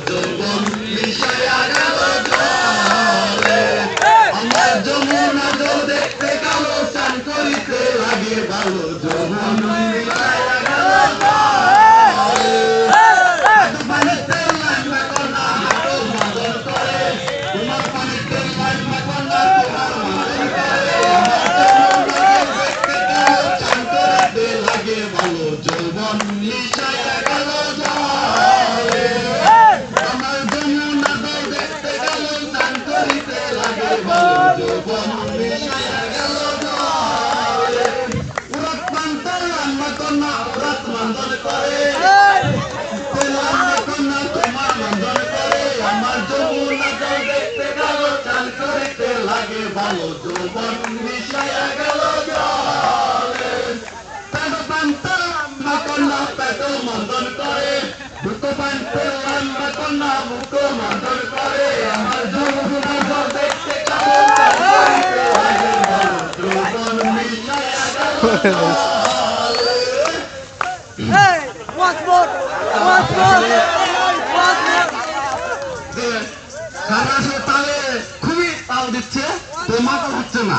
যৌবন মিশায়া গেল জলে আমার যমুনা জল দেখতে কালো চান করিতে লাগে ভালো যৌবন মিশায়া গেল পানিতে লাগবে কন্যা হাটো মদন করে তোমার পানিতে লাগবে কন্যা তোমার মদন করে ভালো যৌবন মিশায়া গেল জলে আমার যমুনা জল দেখতে গেল চান করিতে লাগে ভালো যৌবন মিশায়া গেল জলে উরাত মানতে লাম্বা কন্যা উরাত মন্দন করে লাম্বা কন্যা তোমার মন্দন করে আমার যমুনা জল দেখতে গেল চান করিতে লাগে ভালো যৌবন মিশায়া গেল জলে পেটো মন্দন করে মুখো পানতে লম্বা কন্যা মুখো মন্দন করে আমার যমুনা জল দেখতে যৌবন মিশায়া গেল সারা সে তালে খুবই তাল দিচ্ছে তো মাথা হচ্ছে না।